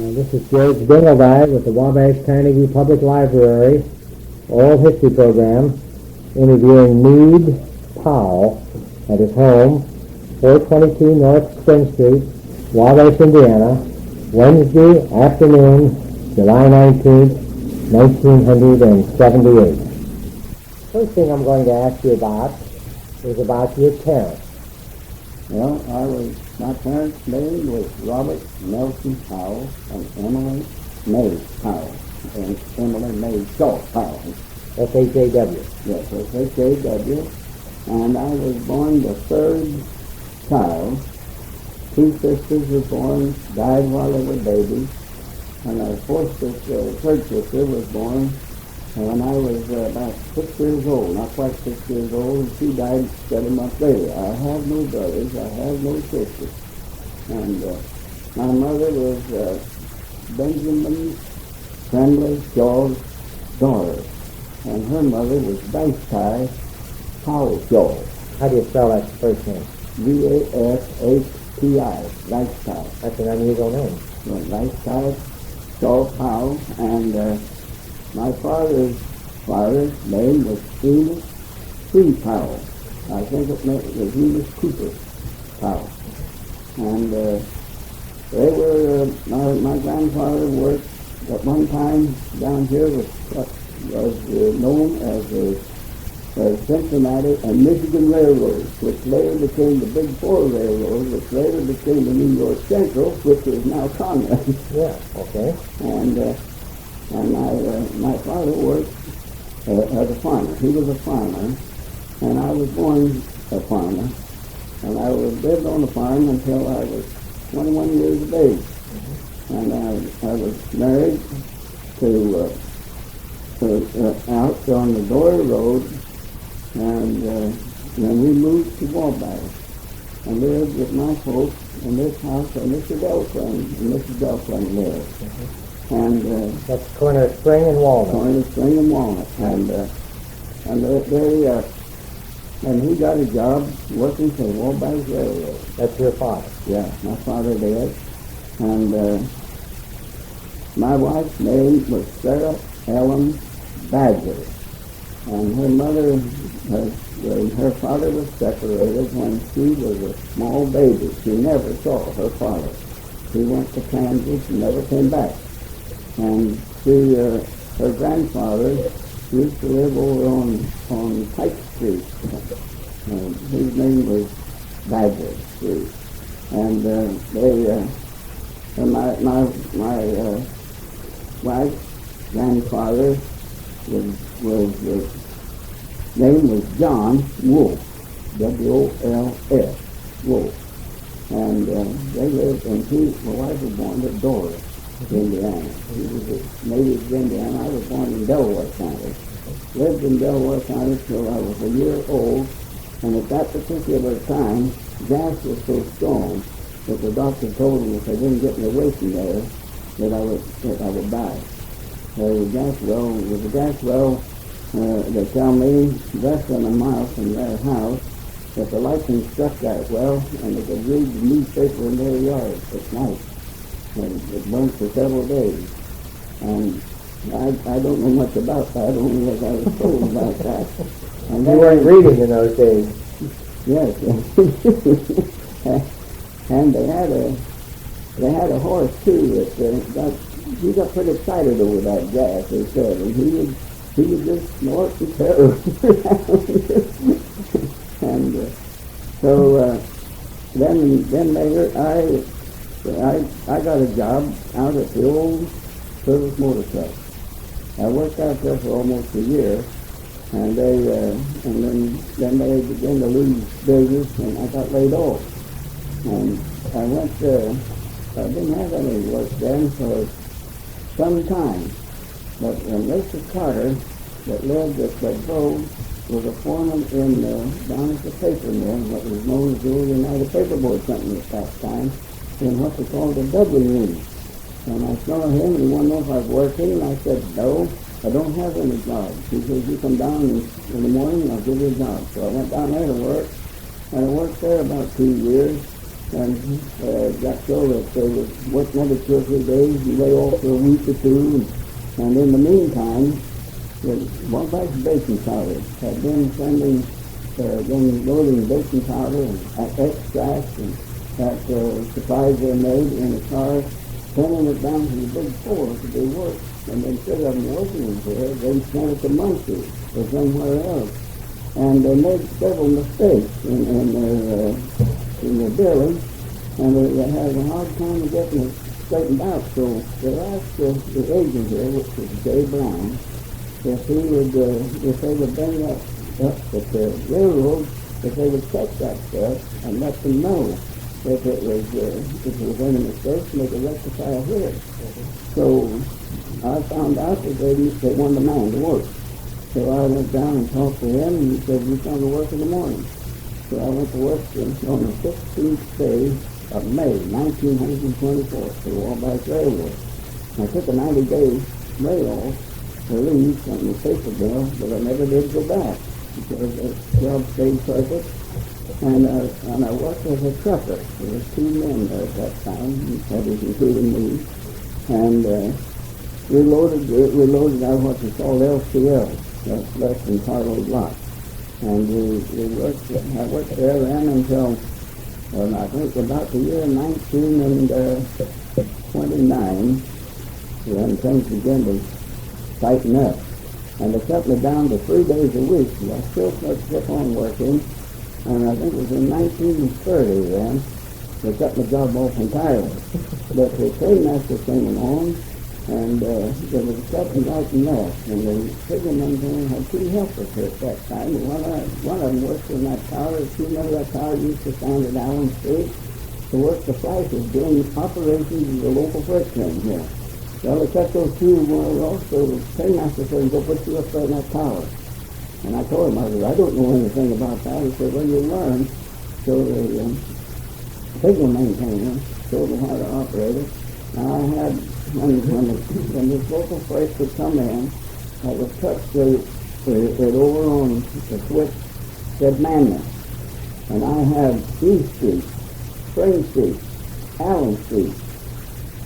This is George Dingledy with the Wabash County Public Library Oral History Program, interviewing Meade Powell at his home, 422 North Spring Street, Wabash, Indiana, Wednesday afternoon, July 19th, 1978. First thing I'm going to ask you about is about your parents. Well, my parents' name was Robert Nelson Powell and Emily May Powell, and Emily May Shaw Powell. S-H-A-W. Yes, S-H-A-W. And I was born the third child. Two sisters were born, died while they were babies. And our fourth sister, third sister, was born when I was about 6 years old, not quite 6 years old, and she died 7 months later. I have no brothers, I have no sisters. And my mother was Benjamin Friendly Shaw's daughter, and her mother was Dice Powell Shaw. How do you spell that first name? D-A-S-H-T-I, Dice. That's an unusual name. Well, Dice Shaw Powell, and my father's name was Enos C. Powell. I think it was Enos Cooper Powell. And they were, my grandfather worked at one time down here with what was known as the Cincinnati and Michigan Railroad, which later became the Big Four Railroad, which later became the New York Central, which is now Congress. Yeah, okay. And my father worked as a farmer. He was a farmer, and I was born a farmer. And I lived on the farm until I was 21 years of age. Mm-hmm. And I was married to out on the Delaware Road, and then we moved to Wabash and lived with my folks in this house where Mr. Delflin and Mrs. Delflin lived. Mm-hmm. And that's corner of Spring and Walnut. Corner of Spring and Walnut, and he got a job working for Wabash Railroad. That's your father. Yeah, my father did. And my wife's name was Sarah Ellen Badger, and her mother, her father was separated when she was a small baby. She never saw her father. He went to Kansas and never came back. And her grandfather used to live over on Pike Street. His name was Badger Street. And my wife's grandfather name was John Wolf, W-O-L-F, Wolf. And they lived, and my wife was born at Dora, Indiana. He was a native of Indiana. I was born in Delaware County. Lived in Delaware County till I was a year old, and at that particular time, gas was so strong that the doctor told me if I didn't get me away from there, that I would die. There was a gas well, they tell me, less than a mile from their house, that the lightning struck that well, and they could read the newspaper in their yard at night. And it burned for several days. And I don't know much about that, only as I was told about that. And you weren't reading in those days. Yes. And they had a horse too that he got pretty excited over that gas, they said, and he would just snort and tear. And so then later I got a job out at the old service motor truck. I worked out there for almost a year, and then they began to lose business, and I got laid off. And I didn't have any work then for some time. But Mr. Carter, that lived at the Grove, was a foreman down at the paper mill, what was known as the Old United Paperboard Company at that time, in what they called the Dublin room. And I saw him, and he wanted to know if I was working, and I said, no, I don't have any job. He says, you come down in the morning, and I'll give you a job. So I went down there to work, and I worked there about 2 years, and got so that they would work another 2 or 3 days and lay off for a week or two. And in the meantime, the Wabash baking powder had been sending, been loading baking powder and extracts and that supplies they made in the car, sending it down to the big store to be worked. And instead of them working there, they sent it to Muncie or somewhere else. And they made several mistakes in their billing, and they had a hard time of getting it straightened out. So they asked the agent here, which was J. Brown, if they would bring that up at the railroad, if they would check that stuff and let them know if it was any mistake, and they could rectify it here. So I found out that they wanted a man to work. So I went down and talked to him, and he said, "You come to work in the morning." So I went to work on the 16th day of May, 1924, for the Wabash Railroad. I took a 90-day layoff or leave from the paper bill, but I never did go back because the job stayed perfect. And I worked as a trucker. There were 2 men there at that time, that is including me. And we loaded out what we called LCL, that's less than carload lot. And I worked there then until, I think about the year 1929, when things began to tighten up. And they cut me down to 3 days a week. So I still kept on working. And I think it was in 1930 then, they cut my job off entirely. But the trainmaster came along, and there was a captain right and left, and the signalman had 2 helpers here at that time. One of them worked in that tower. If you remember that tower used to stand at Allen Street to work the flashes doing operations of the local freight train here. Well, they cut those 2 off, so the trainmaster said, "Go put you up there in that tower." And I told him, I don't know anything about that. He said, "Well, you learn." So the signal maintainer showed me how to operate it. Now I had, when this local freight would come in, I would touch it over on the switch said Manman. And I had East Street, Spring Street, Allen Street,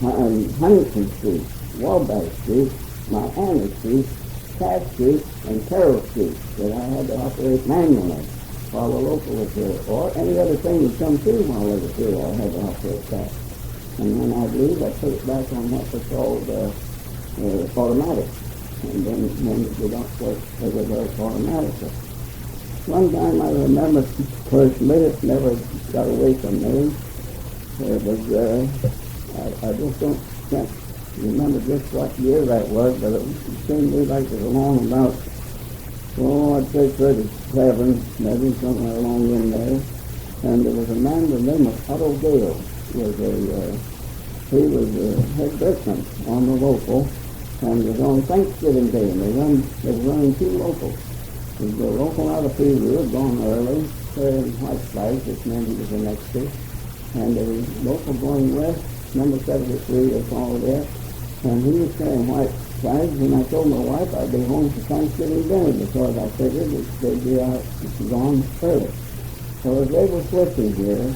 Huntington Street, Wabash Street, Miami Street, Cass Street, and Carroll Street that I had to operate manually while the local was here. Or any other thing would come through while they were here, I had to operate that. And when I leave, I put it back on what was called automatic. And then when it don't work, it was automatic. One time I remember, of course, minutes never got away from me. It was, I just can't remember just what year that was, but it seemed to me like it was along about, I'd say 37, maybe somewhere along in there. And there was a man by the name of Otto Gale. He was a head brakeman on the local, and it was on Thanksgiving Day, and they were running 2 locals. The local out of Peru had gone early, carrying white flags, which meant he was the next day. And the local going west, number 73, they called it, and he was carrying white flags, and I told my wife I'd be home for Thanksgiving dinner because I figured they'd be out gone early. So as they were switching here,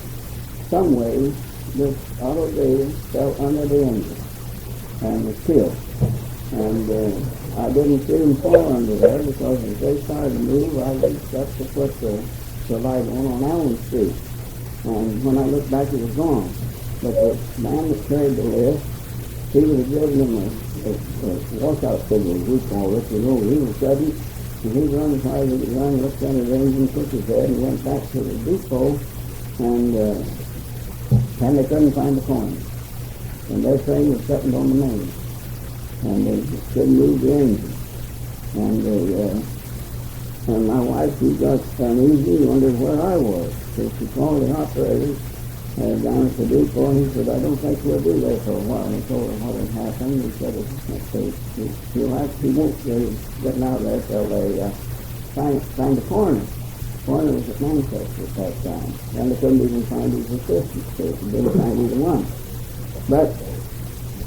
some way, this auto Dave fell under the engine and was killed. And I didn't see him fall under there because as they started to move, I reached up to put the light on Allen Street. And when I looked back, it was gone. But the man that carried the lift, he would have given him a walkout signal, we call it. You know, he was sudden, and he run as hard as he could run, looked under the engine, took his head, and went back to the depot, and they couldn't find the coin. And their train was sitting on the main. And they couldn't move the engine. And my wife, she got uneasy, wondered where I was. So she called the operator down at the depot, and he said, "I don't think we'll be there for a while." And he told her what had happened. He said, he won't be getting out of there till they find the coroner. The coroner was at Manchester at that time. And they couldn't even find his assistant, so they didn't find either one. But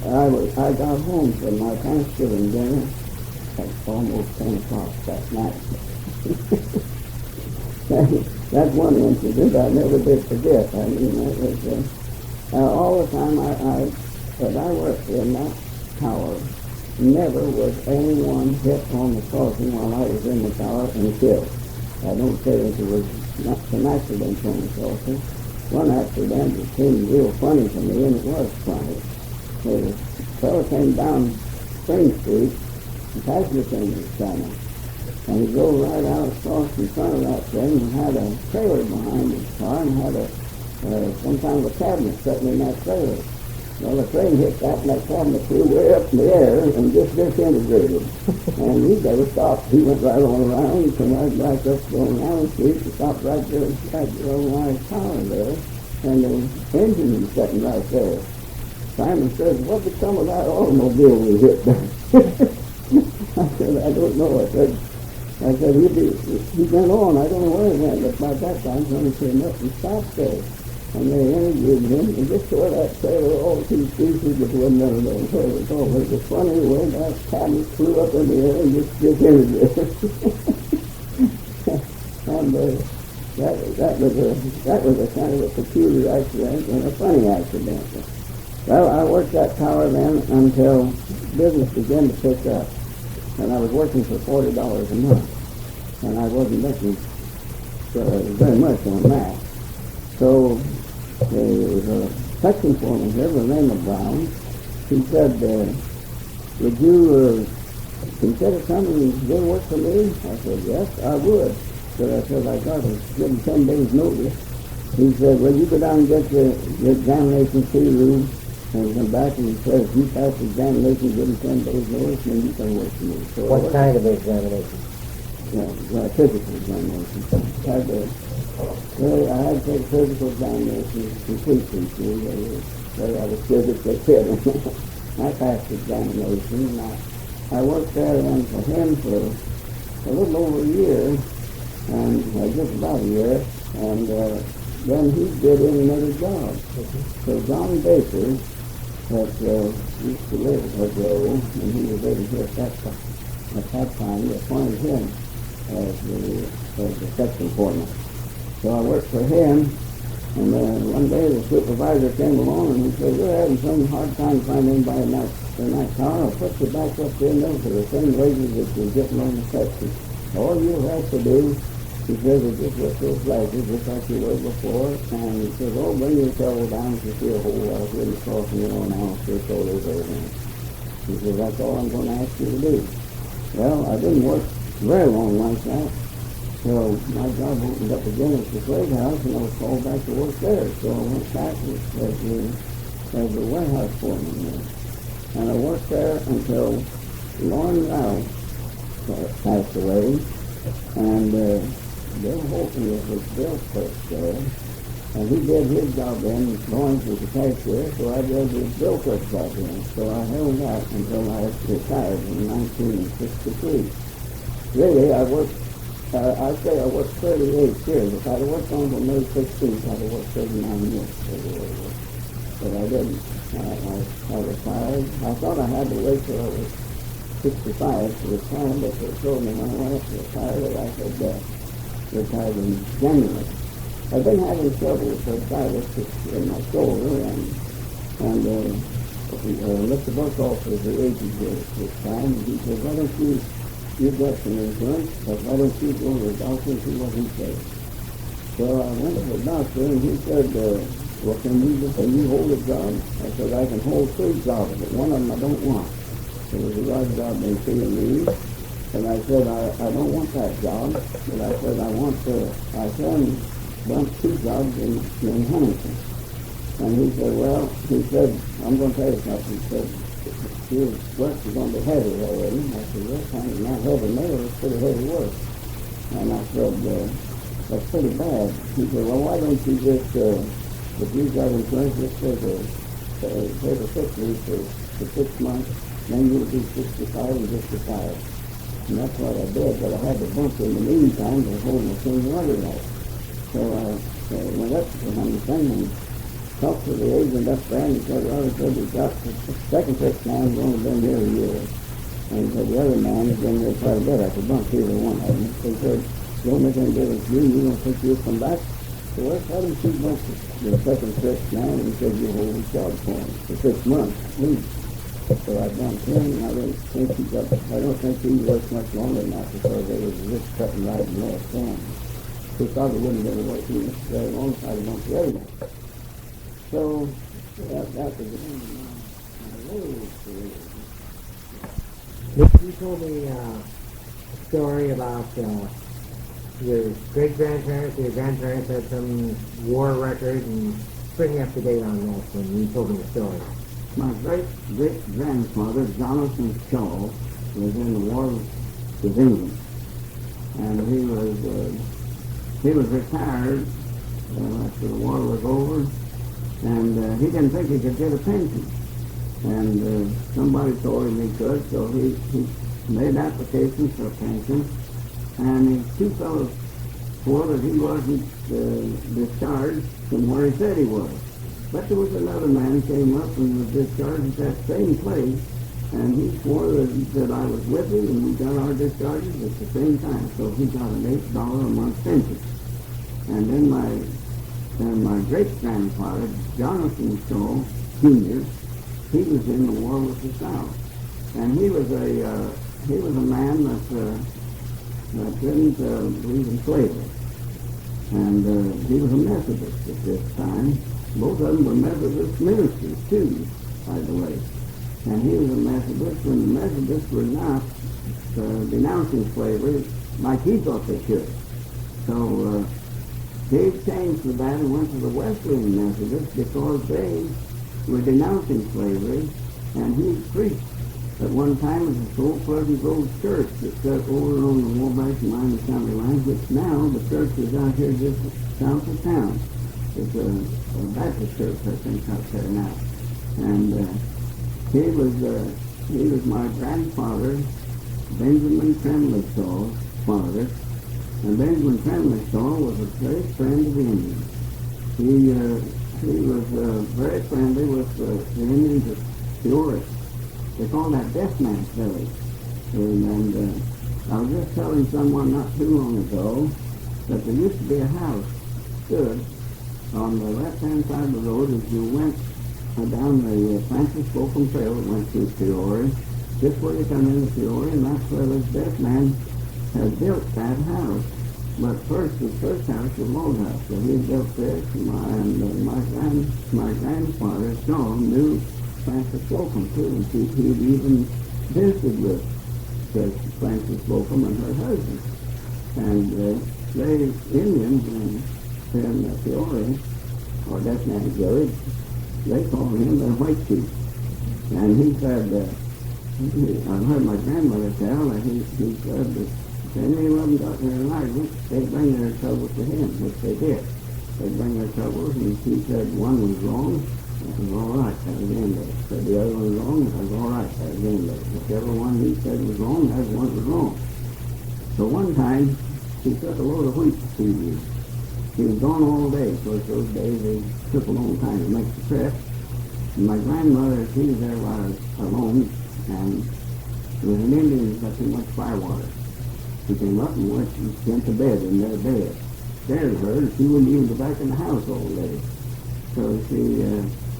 I got home from my Thanksgiving dinner at almost 10 o'clock that night. That's one incident I never did forget. I mean, it was all the time as I worked in that tower, never was anyone hit on the crossing while I was in the tower and killed. I don't say that there was not some accidents on the crossing. One accident that seemed real funny to me, and it was funny. The fellow came down Spring Street, the passenger train was coming, and he drove right out across in front of that thing and had a trailer behind his car and had some kind of a cabinet sitting in that trailer. Well, the train hit that, and that cabinet flew way up in the air and just disintegrated. And he never stopped. He went right on around and come right back up going down the street and stopped right there on my tower there. And the engine was sitting right there. Simon says, "What become of that automobile we hit there?" I said, "I don't know." I said, he went on. I don't know where he went, but by that time, somebody came up and stopped there. And they interviewed him, and just tore that trailer all to pieces, but wasn't none of those trailers. Oh, it was funny when that cabinet flew up in the air and just disintegrated. And that was a kind of a peculiar accident and a funny accident. Well, I worked that tower then until business began to pick up. And I was working for $40 a month. And I wasn't making very much on that. So there was a section foreman here by the name of Brown. He said, "Would you consider coming and doing work for me?" I said, "Yes, I would." But I said, "I got to give him 10 days notice." He said, "Well, you go down and get the examination through and come back," and he says, "If you pass the examination, give him 10 days notice, and you can work for me." So what kind of examination? Physical examination. I had to take physical examinations completely. I was physically fit. I passed the examination, and I worked there then for him for a little over a year, and just about a year, and then he did another job. So John Baker, that used to live at Grove, and he was living here at that time, they appointed him as the section foreman. So I worked for him, and one day the supervisor came along and he said, "We're having some hard time finding anybody in that tower. I'll put you back up in there for the same wages that you're getting on the section. All you have to do," he says, "is just work those flashes just like you were before." And he says, "Oh, bring your shovel down if you see a hole. I was really crossing it on now, so it's all over again." He says, "That's all I'm going to ask you to do." Well, I didn't work very long like that. So my job opened up again at the freight house, and I was called back to work there. So I went back as the warehouse foreman there. And I worked there until Lorne Ralph passed away, and Bill Holton was his bill clerk there. And he did his job then. Lawrence was the cashier, so I did his bill clerk job then. So I held that until I retired in 1963. Really, I say I worked 38 years. If I'd worked on until May 16th, I'd have worked 39 years. But I didn't. I retired. I thought I had to wait till I was 65 to retire, but they told me when I went to retire that I could retire in January. I've been having trouble with arthritis in my shoulder, and Mr. Buckhoff was the agent here at this time, and he said, "Why don't you get some insurance, but why don't you go to the doctor and see what he says?" So I went to the doctor, and he said, "Well, can you hold a job?" I said, "I can hold 3 jobs, but one of them I don't want." It was a yard job in Meade, and I said, I don't want that job, but I said, I can bump 2 jobs in Huntington. And he said, "I'm going to tell you something." He said, "Your work is going to be heavy already." I said, "Well, it's not heavy mail, it's pretty heavy work." And I said, "That's pretty bad." He said, "Well, why don't you just, if you've got insurance, just take a sick leave for 6 months, then you'll be 65 and just retire." And that's what I did, but I had to bump in the meantime to hold my seniority right. So I went up to Huntington and talked to the agent up there, and he said, "Well, he said, we've got the second fifth man who's only been here a year." And he said, "The other man has been here quite a bit. I could bump either one of them." So he said, Don't make any difference to you. You don't think you'll come back? So why don't you go to the second trip now and said you'll hold his job for him for 6 months at least. So I've done 10, and I don't think he worked much longer than that because they was just cutting right and left down. He probably wouldn't have been working very long if I'd have gone to the other one. So that was the end of my railroad career. You told me a story about your great-grandparents or your grandparents had some war record, and bring me up to date on that when you told me the story. My great-great-grandfather, Jonathan Shaw, was in the war with England, and he was retired after the war was over, and he didn't think he could get a pension, and somebody told him he could, so he made applications for a pension, and his two fellows swore that he wasn't discharged from where he said he was. But there was another man who came up and was discharged at that same place, and he swore that I was with him, and we got our discharges at the same time. So he got an $8 a month pension. And then my great-grandfather, Jonathan Shaw, Jr., he was in the war with the South. And he was a man that didn't believe in slavery. And he was a Methodist at this time. Both of them were Methodist ministers, too, by the way. And he was a Methodist when the Methodists were not denouncing slavery like he thought they should. So he changed to that and went to the Wesleyan Methodists because they were denouncing slavery, and he preached at one time at the Old Pleasant Grove Church that sat over on the Wabash and Miami County line, which now the church is out here just south of town. It's a Baptist church, I think, out there now. And he was my grandfather, Benjamin Tremley Shaw's father. And Benjamin Tremley Shaw was a great friend of the Indians. He was very friendly with the Indians of Peoria. They call that Death Man's Village. And I was just telling someone not too long ago that there used to be a house stood on the left-hand side of the road as you went down the Francis Slocum Trail that went through Peoria, just where you come into Peoria, and that's where this deaf man had built that house. But first, his first house was a log house, so he built this, and my grandfather, Shaw, knew Francis Slocum too, and he'd even visited with Francis Slocum and her husband. And they Indians in Peoria, or Death Man's Village, they called him the White Chief. And he said, I heard my grandmother tell that he said that if any of them got in an argument, they'd bring their troubles to him, which they did. They'd bring their troubles, and he said one was wrong, that was all right, that was the end of it. Said the other one was wrong, that was all right, that was the end of it. Whichever one he said was wrong, that was the one that was wrong. So one time, he took a load of wheat to feed. He was gone all day. Of course, those days they took a long time to make the trip. And my grandmother, she was there while I was alone, and there was an Indian that got too much firewater. He came up and went to bed in their bed. Scared her, and she wouldn't even go back in the house all day. So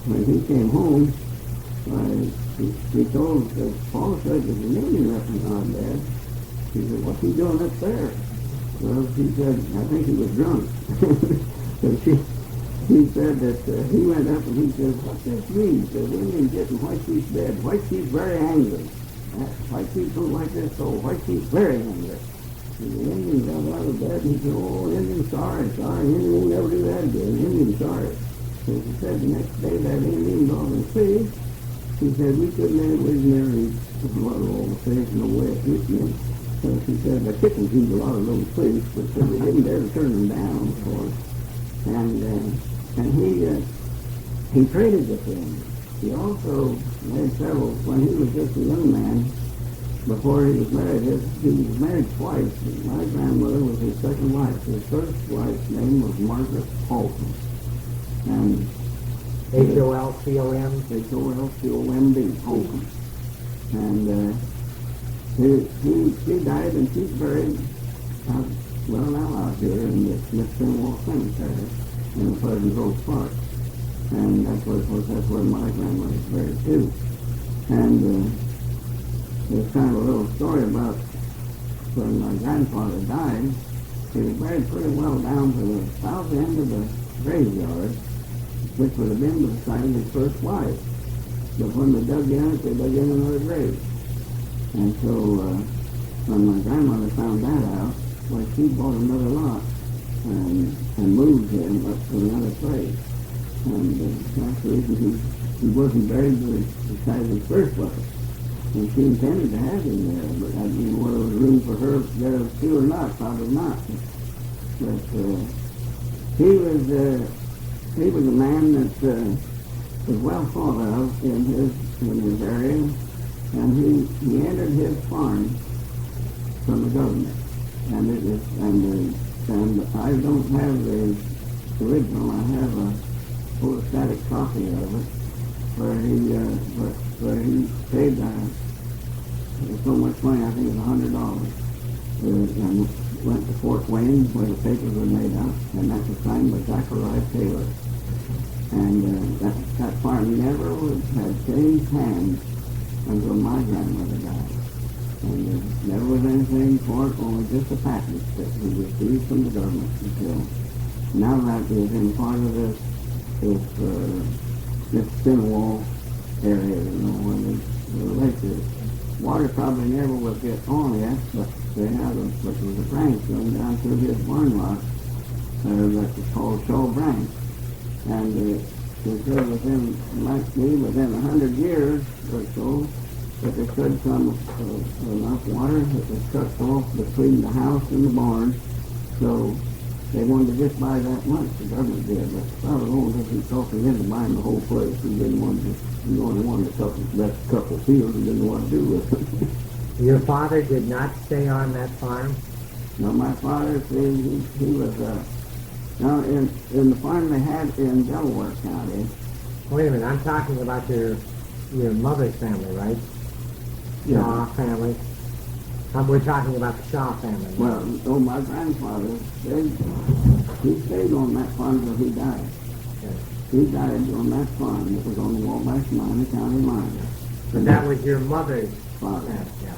when he came home, he told Paul said, there's an Indian up in our bed. He said, what's he doing up there? Well, he said, I think he was drunk. So he said that he went up and he said, what's this mean? He said, the Indian's getting White Chief's bed. White Chief's very angry. White Chief don't like this, so White Chief's very angry. And the Indian got out of bed and he said, oh, Indian, sorry. Indian won't ever do that again. Indian, sorry. So he said the next day that Indian dog and fish, he said, we couldn't anyways nearly eat a lot of all the fish, no way of eating them. So he said the chickens eat a lot of those fish, but so we didn't dare to turn them down, of course. And he traded with them. He also made several, when he was just a young man, before he was married, he was married twice. My grandmother was his second wife. His first wife's name was Margaret Holcomb. And H-O-L-C-O-M? H-O-L-C-O-M-B, Holcomb. And she died, and she's buried well now out here in the Smith Wall Cemetery in the Pleasant Grove Park. And that's where my grandmother was buried too. And there's kind of a little story about when my grandfather died. He was buried pretty well down to the south end of the graveyard, which would have been beside his first wife. But when they dug in it, they dug in another grave. And so when my grandmother found that out, well, she bought another lot and moved him up to another place. And that's the reason he wasn't buried beside his first wife. And she intended to have him there, but I didn't know whether there was room for her there too or not, probably not. But he was a man that was well thought of in his area, and he entered his farm from the government. And I don't have the original. I have a photostatic copy of it where he paid so much money. I think it was $100, and went to Fort Wayne where the papers were made out, and that was signed by Zachariah Taylor. And that farm never had changed hands until my grandmother died. And there never was anything for it, only just a package that we received from the government until now that is in part of this thin wall area, where the lake is. Water probably never will get on yet, but they have which was a branch going down through his barn lot that was called Shaw Branch. And they said within 100 years or so, that there could come enough water that was cut off between the house and the barn. So they wanted to just buy that much, the government did, but Father Owen wasn't talking into buying the whole place. He didn't want to, he only wanted a couple of fields and didn't know what to do with it. Your father did not stay on that farm? No, my father, he was, now in the farm they had in Delaware County. Wait a minute, I'm talking about your mother's family, right? Yeah. Shaw family. We're talking about the Shaw family. Well, my grandfather, he stayed on that farm until he died. Okay. He died on that farm that was on the Wabash County line. But that was your mother's father. Yeah.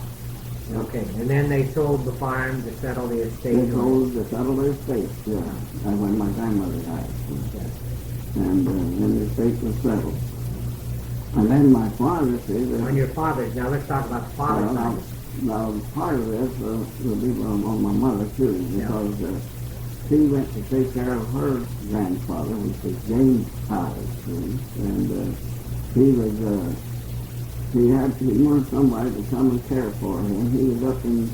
Okay, and then they sold the farm to settle the estate? They sold to settle their estate, yeah. And when my grandmother died. Okay. And then the estate was settled. And then my father, on your father's, now let's talk about the father's side. Now, part of this will be on my mother, too, because she went to take care of her grandfather, which was James Powell, and he wanted somebody to come and care for him. He was up in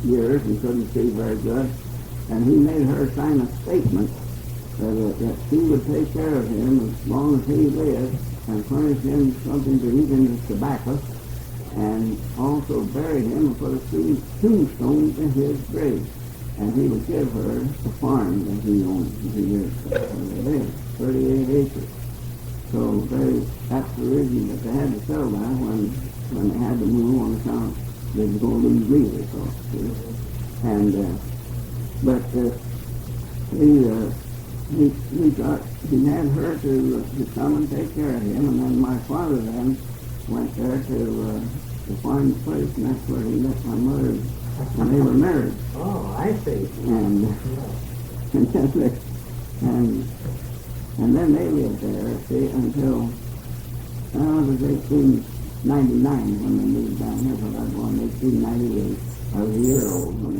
years and couldn't see very good, and he made her sign a statement that she would take care of him as long as he lived and furnish him something to eat in his tobacco, and also bury him and put a tombstone in his grave. And he would give her the farm that he owned. He lived 38 acres. So that's the reason that they had to sell that when they had to move on account they were going to lose legal costs. And but he had her to come and take care of him, and then my father then went there to find the place, and that's where he met my mother when they were married. Oh, I see. And then they lived there, see, until it was 1899 when they moved down here, but I was born in 1898. I was about a year old when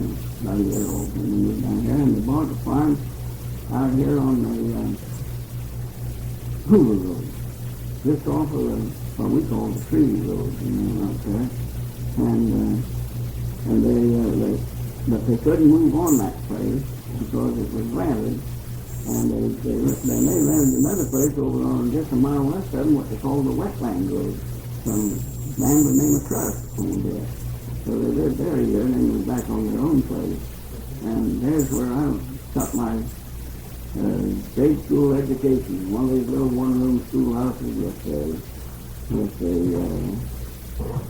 they moved down here, and they bought a farm out here on the Hoover Road, just off of what we call the Tree Road, out there. But they couldn't move on that place because it was rented, and then they rented another place over on just a mile west of them, what they call the Wetland Road. Some man by the name of Trust owned it. So they lived there a year, and then moved back on their own place. And there's where I got my grade school education, one of these little one-room schoolhouses with a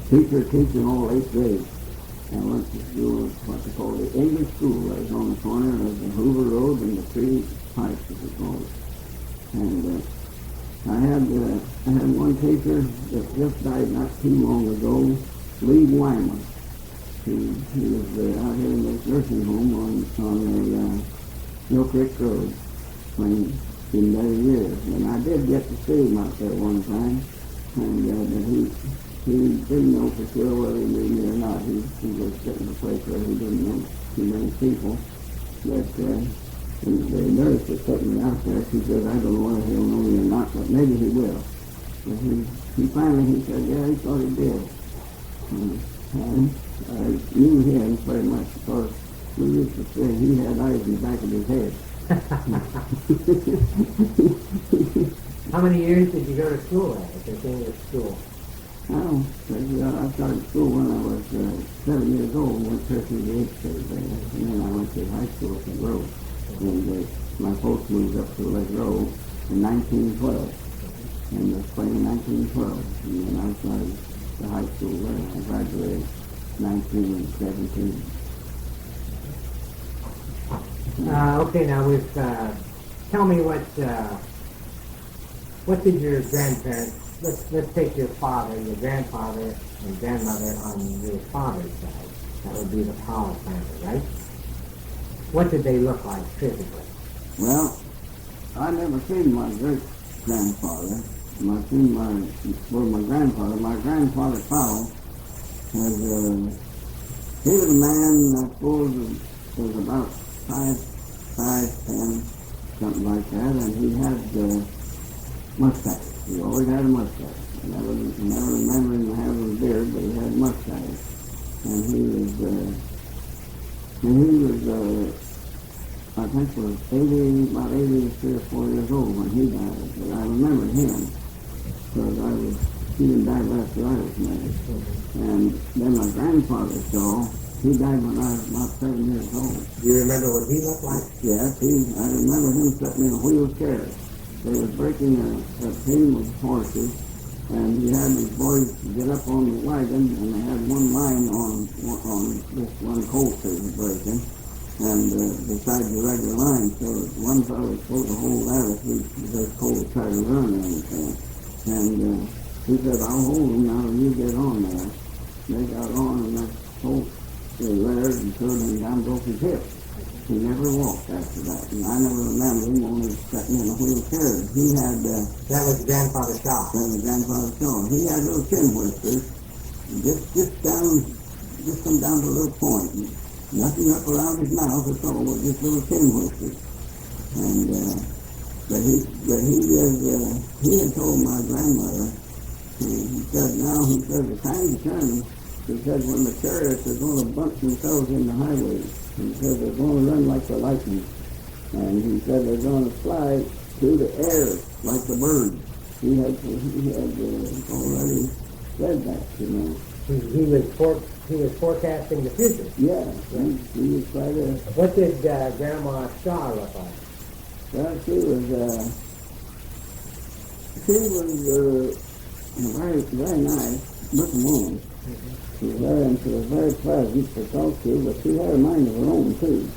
teacher teaching all 8th grade. I went to school, what they call the English school. That was on the corner of the Hoover Road and the Three Pipes, as it called. And I had one teacher that just died not too long ago, Lee Wyman. He was out here in this nursing home on the Mill Creek Road when been there years. And I did get to see him out there one time, and but he didn't know for sure whether he knew me or not. He was sitting in a place where he didn't know too many people. But the nurse was putting me out there. She said, I don't know whether he'll know me or not, but maybe he will. But he finally said, yeah, he thought he did. And I knew him very much because we used to say he had eyes in the back of his head. How many years did you go to school at this English school? Oh, I started school when I was 7 years old, went through the 8th grade there, and then I went to high school at Lake Road. And my folks moved up to Lake Road in 1912, in the spring of 1912, and then I started the high school there. I graduated 1917. Okay, now tell me what did your grandparents, let's take your father, your grandfather, and grandmother on your father's side. That would be the Powell family, right? What did they look like physically? Well, I never seen my great-grandfather. I seen my grandfather. My grandfather Powell he was a man, I suppose, was about 5'10", something like that, and he had mustache. He always had a mustache. I never remember him having a beard, but he had a mustache. And he was I think was about 83 or 4 years old when he died. But I remember him because he didn't die after I was married. And then my grandfather saw, he died when I was about 7 years old. Do you remember what he looked like? Yes, I remember him sitting in a wheelchair. They were breaking a team of horses, and he had his boys get up on the wagon, and they had one line on this one colt they were breaking, and beside the regular line, so one fellow was supposed to hold that if this colt tried to run or anything. And he said, I'll hold him now, you get on there. They got on, and that colt, they reared and threw him down, broke his hip. He never walked after that, and I never remember him only sitting in a wheelchair. He had... that was Grandfather Shaw. That was Grandfather Shaw. He had little chin whiskers, just come down to a little point. Nothing up around his mouth at all, but just little chin whiskers. And, he had told my grandmother, he said, the time's turning. He said, when the chariots are going to bunch themselves in the highways, he said they're going to run like the lightning. And he said they're going to fly through the air like the birds. He had already said that, you know. He was forecasting the future. Yeah, he was quite a... What did Grandma Shaw look like? Well, she was very, very nice looking woman. She was very pleasant to talk to, but she had a mind of her own, too.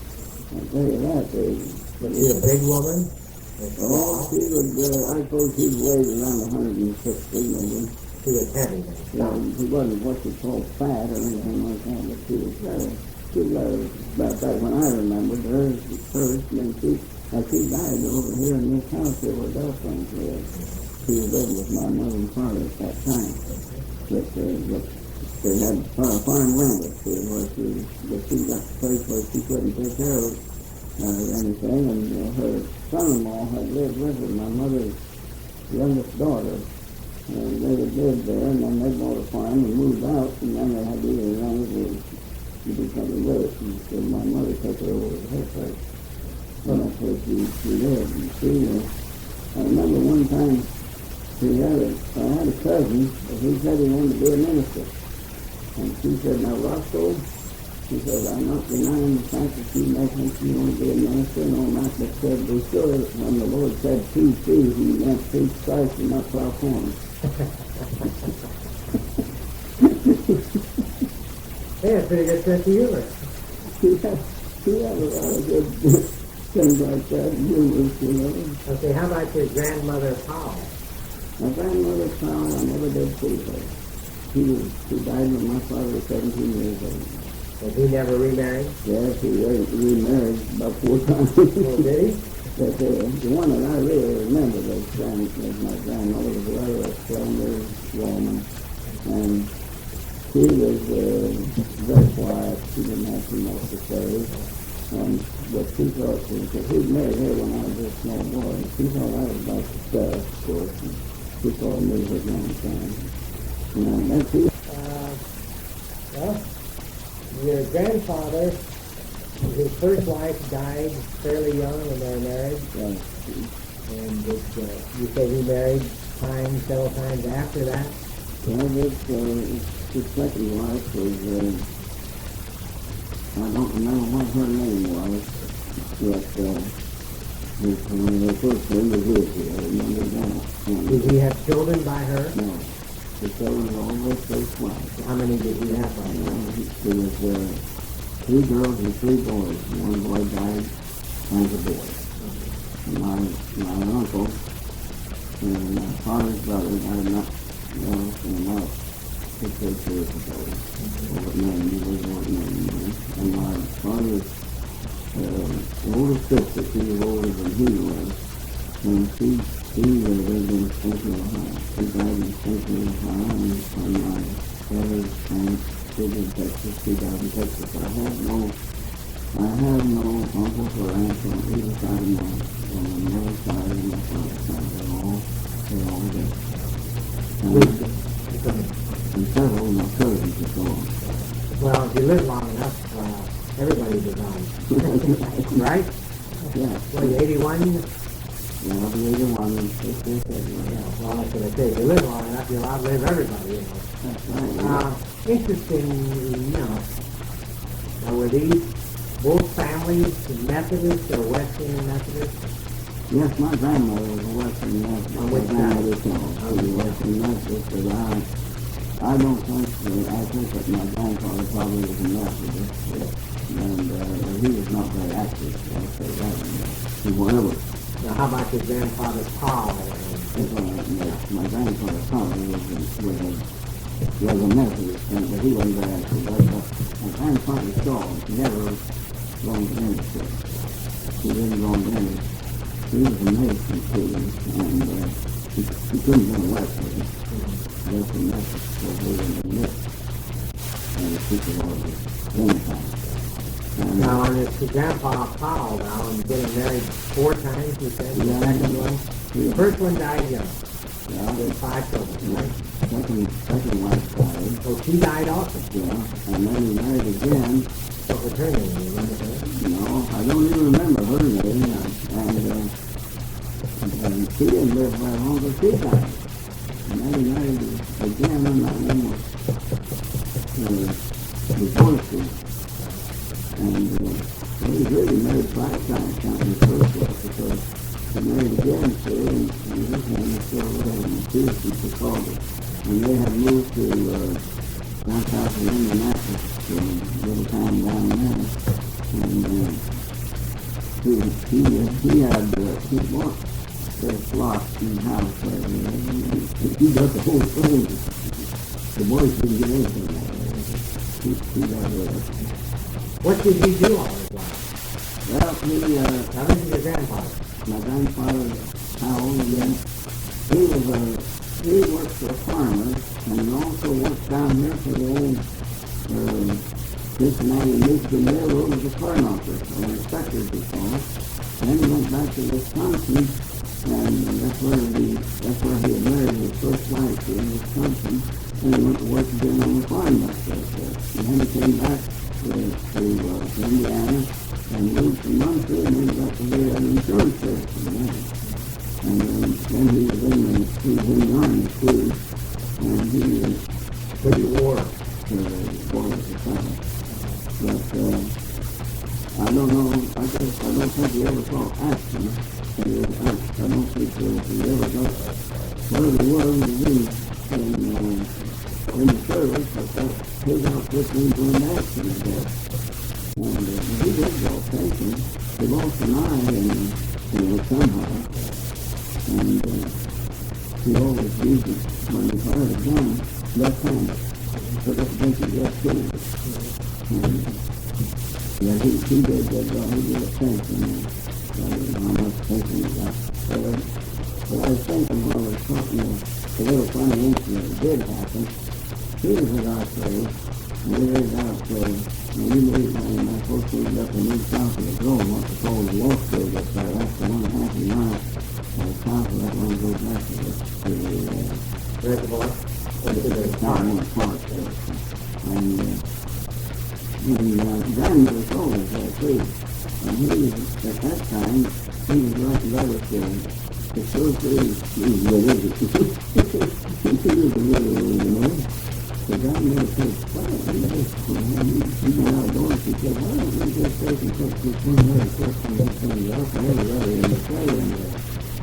I'll tell you that. Was she a big woman? Oh, she was, I suppose she weighed around 160, maybe. She was heavy then. Yeah, she wasn't what you call fat or anything like that, but she was about that when I remembered her first, and then she died over here in this house here where Delphine lived. She was living with my mother and father at that time. But they had farm land up there where she got the place where she couldn't take care of anything, and her son-in-law had lived with her, my mother's youngest daughter, and they had lived there, and then they bought a farm and moved out, and then they had to either run it or do something with it, and so my mother took her over to her place. Well, that's where she lived, and I remember one time I had a cousin, but he said he wanted to be a minister. And she said, now, Roscoe, she said, I'm not denying the fact that you may think you want to be a minister and all that, but said, be sure that when the Lord said preach these, he meant preach Christ and not plow corn. Hey, had a pretty good sense of humor. He had a lot of good things like that, humorous, you know. Okay, how about your grandmother Powell? My grandmother Powell, I never did see her. She died when my father was 17 years old. And he never remarried? Yes, he remarried about 4 times. Oh, did he? But the one that I really remember was my grandmother was a rather slender woman, and she was very quiet. She didn't have too much to say. But she thought, because he'd married her when I was a small boy, and she thought I was about to start, of course, and she called me her grandson. And that's it. Well, your grandfather, his first wife died fairly young when they were married. Yes. And you say he married several times after that? Well, his second wife was, I don't remember what her name was, but the first name was Lucy. I remember that. Did he have children by her? No. The children were all his first wife. How many did he have by her? There was 3 girls and 3 boys. One boy died as a boy. And my uncle and my father's brother died about 6 years ago. Over Maine, he was over Maine. And my father's older sister, she was older than he was, and she lived in Central Ohio. She died in Central Ohio, and my father's aunt lived in Texas. She died in Texas. I have no uncles or aunts on either side of on the mother's side and my father's side. They're all dead. And several of my cousins are gone. Well, if you live long enough, everybody's around. Right? Yeah. What, 81? Yeah, I'll be 81 and 60. Yeah, well, that's what I say. If you live long enough, you'll outlive everybody, you know. That's right. Yeah. Interesting, you know. Now, were these both families Methodist or Wesleyan Methodist? Yes, my grandmother was a Western Methodist. On which side? She was Western Methodist, but I don't think that, I think that my grandfather probably was a Methodist, and he was not very active, I'll say that, in whatever. Now, how about your grandfather Paul? My grandfather probably was a Methodist, but he wasn't very active. My grandfather Shaw never belonged to any church. He didn't belong to any. He was a Mason student, and he couldn't go to Wesleyan. Wesleyan Methodist was over in the midst, and the people of the Gentile. Now, on his grandpa Powell now, and getting married 4 times, you said? The second one? The first one died young. Yeah. With 5 children, right? Second wife died. So she died also? Yeah, and then he married again. What was her name? You remember her? No, I don't even remember her name. And she didn't live very long, but she died. And then he married again, and that name was divorced. And he really married 5 times, counting the first wife, because he married again, too, and his name is still there, and Tuesday she called it. And they had moved to down south of Indianapolis, to a little town down there. And he bought this lot in the house there, and he got the whole thing. The boys didn't get anything out of it. He got it. What did he do all his life? Well, Now, this is your grandfather. My grandfather, Powell, again, he worked for a farmer, and he also worked down here for the old Cincinnati Michigan Railroad as a car knocker, or inspector, as we call it. Then he went back to Wisconsin, and that's where he had married his first wife in Wisconsin, and he went to work again on the farm back there. And then he came back to Indiana, and moved from Muncie, and ended up to be an insurance salesman. And then he was in the army too, and he With the war. war at the time. But I don't know. I don't think he ever saw action. I don't think he ever got where he was in in the service, but his outfit went to an accident there. And he did go fishing. He lost an eye somehow. And he always used it when he fired a gun, left-handed. So that makes it left-handed. And yeah, he did that job. He did a fishing. How much fishing he got. But I was thinking when I was talking a little funny incident that did happen. He was at our place, and we lived out there. And we lived on my folks lived up in east south of the Grove, what they call the Wolf Grove up there. That's the 1.5 mile south of that one goes back to the reservoir. One park there. And grandmother told us that too. And he was, at that time, he was writing letters to associate, he was religious. He was religious, you know. The grandmother said, why don't we just, he went outdoors, she said, why don't we just take and put this one there and put some of these things off and every other in the tray in there.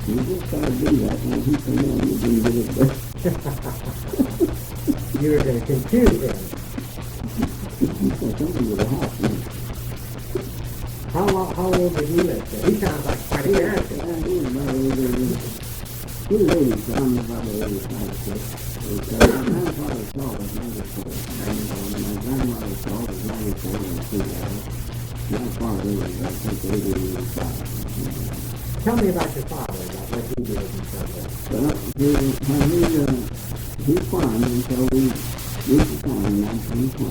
You just gotta do that, and he came in, you didn't get it back. You were going to confuse him. Something would have happened. How old did he live there? He sounds like quite a character. He was about 80, he was 80, so I'm about 85. My grandfather saw it, my grandmother saw it, 94 and 2 hours. My father was, I think, 85. Tell me about your father, about what he did and stuff. Well, he farmed until we was farmed in 1920.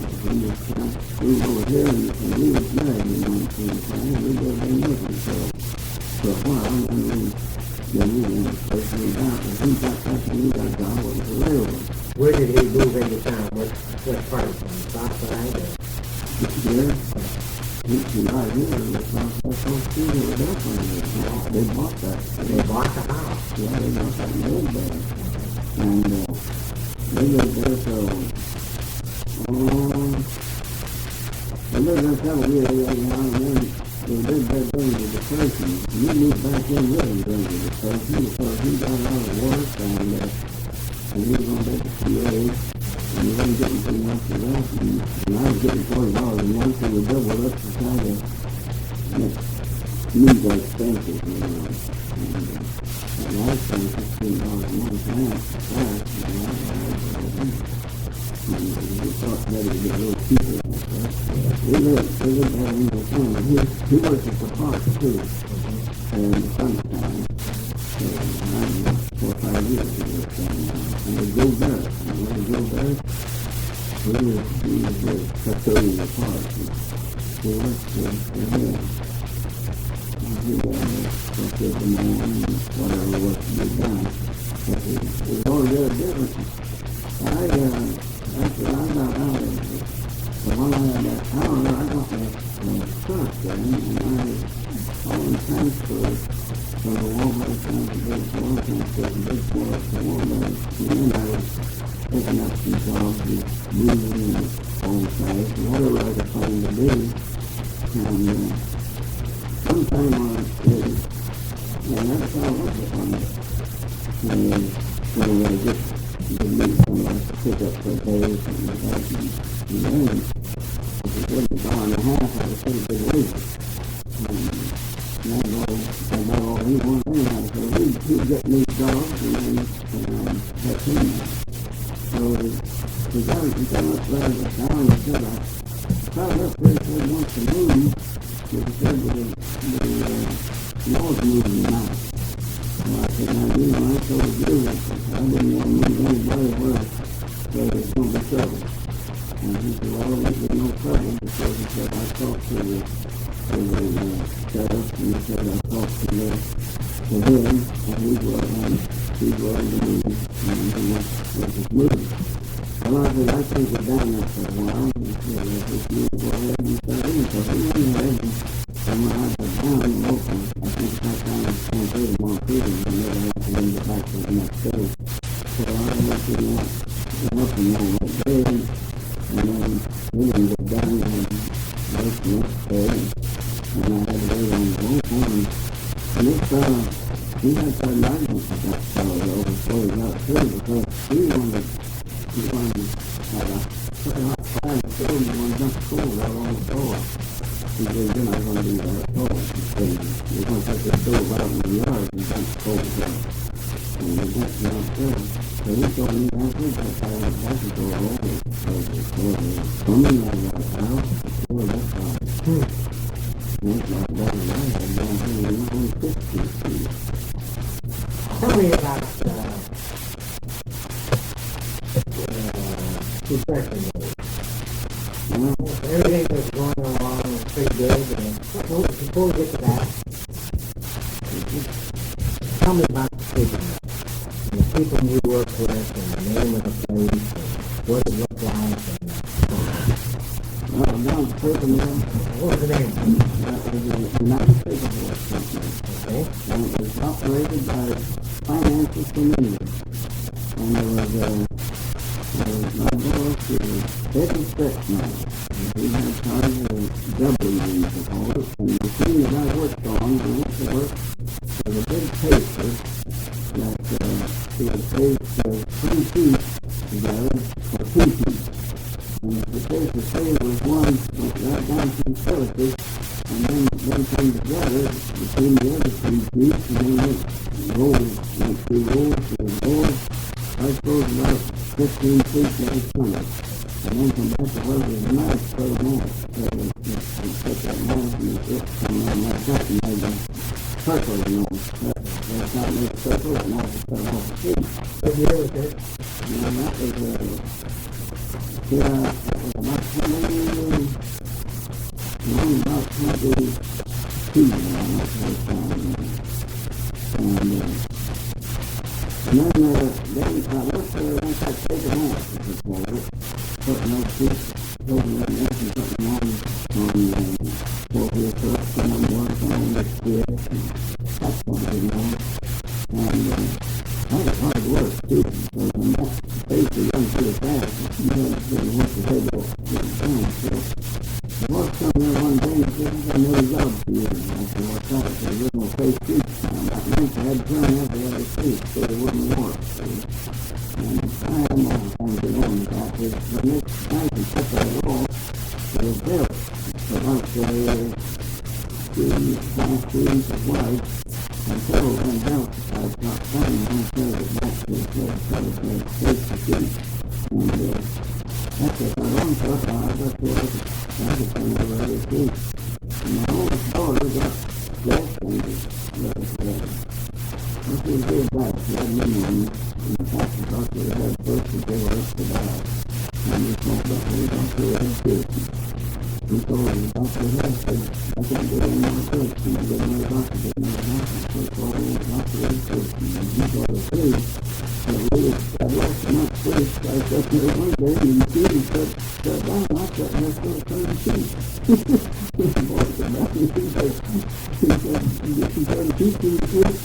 We were over here, and he was married in 1920, and we lived in Lincoln for a while, and then we went personally out, and he got back and he got a job with the railroad. Where did he move into town? What part of town? South side or? Here, he right here in the Southwest Coast Street, they bought that. They bought the house? Yeah, they bought that and lived there. And they lived there for, they lived there several years, and then they lived there during the Depression. He moved back in with him during the Depression because he got out of work and he was going to take the CA, and he wasn't getting too much of that, and I was getting $40 a month, so we doubled up to try to meet the expenses, you know. And I was paying $15 a month rent for that, and we thought maybe to get a little cheaper than that. We lived there in the summer. He worked at the park too, in the summertime. So, 4 or 5 years he worked there. And we go there. And when we go there, he was the custodian of the park. He worked for him. And he worked with the man and whatever was to be done. But it was all really different. After I got out of it, so while I had that power, I got that truck then, and I all transferred from the Wabash down to Bridgeport, transferred from Bridgeport to Wabash, and then I was picking up some jobs and moving and all sides, whatever I could find to do. And sometime I did, and that's how I was on it. And so I just did meet somebody to pick up for days and then if it wasn't an hour and a half, I was pretty big week. And that's all he wanted anyhow. So he'd get me jobs and then that's him. So we got up there to town and said, I tried up there for once to move, but he said the law's moving now. So I said, now, you know, I told you that I didn't want to move anybody where there was going to be trouble. And he said, well, there's been no trouble because he said, I talked to the sheriff, and he said, I talked to him, and he's willing to move, and he wants to move. Well, I said, I think we're down there for a while, and he said, if you go ahead and start in, so he went ahead and when I was down in Oakland, I think that time I was going through the Montreal, and never had to get back to the next day. So I went to the up and down that day, and then we didn't get down and work the next day, and I had to wait on the phone. And this he had some arguments with that fellow over before he got through, because he wanted told me one dump coal out on the floor. He said, you're not going to do that coal. You're going to take the stove out in the yard and dump coal out. And they went downstairs. So he told me I think that's how I could go over. So plumbing out of that house, well, that's how. That's like that life. I'm down here in 150 feet. Tell me about depression days. Everything was going along pretty good. Before we get to that, tell me about the people. The people you work with, and the name of the place, and what it looked like, Well, down at Paper Mill. what was the name? That was the United Paperboard Company. Okay. And it was operated by finances from England. And there was my boss was Eddie Stretchman. He had charge of the doubling unit of all it. And the machine that I worked on, I went to work was a big paper that it was placed 3 feet together, or 2 feet. And the paper say was one went right down to the and then they came together between the other 3 feet, and then went through rolls, I suppose about 15 feet to each corner. And then from that to where the knife put them on. So they put that knife and it come around like that and made a circle, That's not made a circle, and I just cut off the feet. What year was it? And that was about 22 when I went to this time. And then I worked there once I take it home, putting those sheets over there and putting on 4-wheel trucks and I'm working on this kid. That's what I did on. And that was hard work too. So when that paper runs pretty fast, you had to work the head off getting down. So I walked down there one day and said, I got another job for you. And I said, what's that? I said, we're going to face streets now. That meant I had to turn every other street so they wouldn't work. And I had no time to get on with that. The next night we took that off, it was built about 2 inches wide. And so when built, I got down and I carried it back to the face the street. And that's it. I don't talk about it. That's what I just went over every street. And the whole story got less than this was good back. We had many in the fact the doctor had first to give us the back. And we told the doctor had to. We told the doctor had to. I can't get any more tests. And I get another doctor, get another doctor. So I told the doctor had to. And he got a free. So I lost enough fish. I sat there one day and the feed shut down. I sat there for 30 feet. He said, you can try to keep these fish.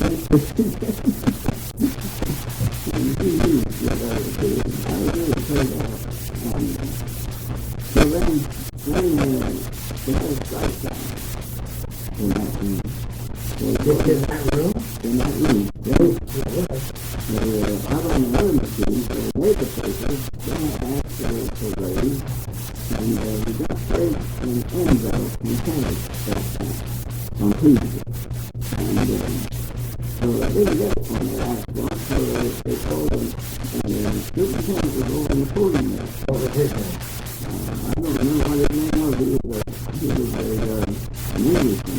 So then they had a strike down in that room. Just in that room? In that room, they were out on the other machine, so they made the papers, they had asked for raise, and we got straight in Enzo mechanics on Tuesday. And so I didn't get it on the last one, so they told them, and the superintendent was over in the podium there. What was his name? I don't remember what his name was. He was a musician,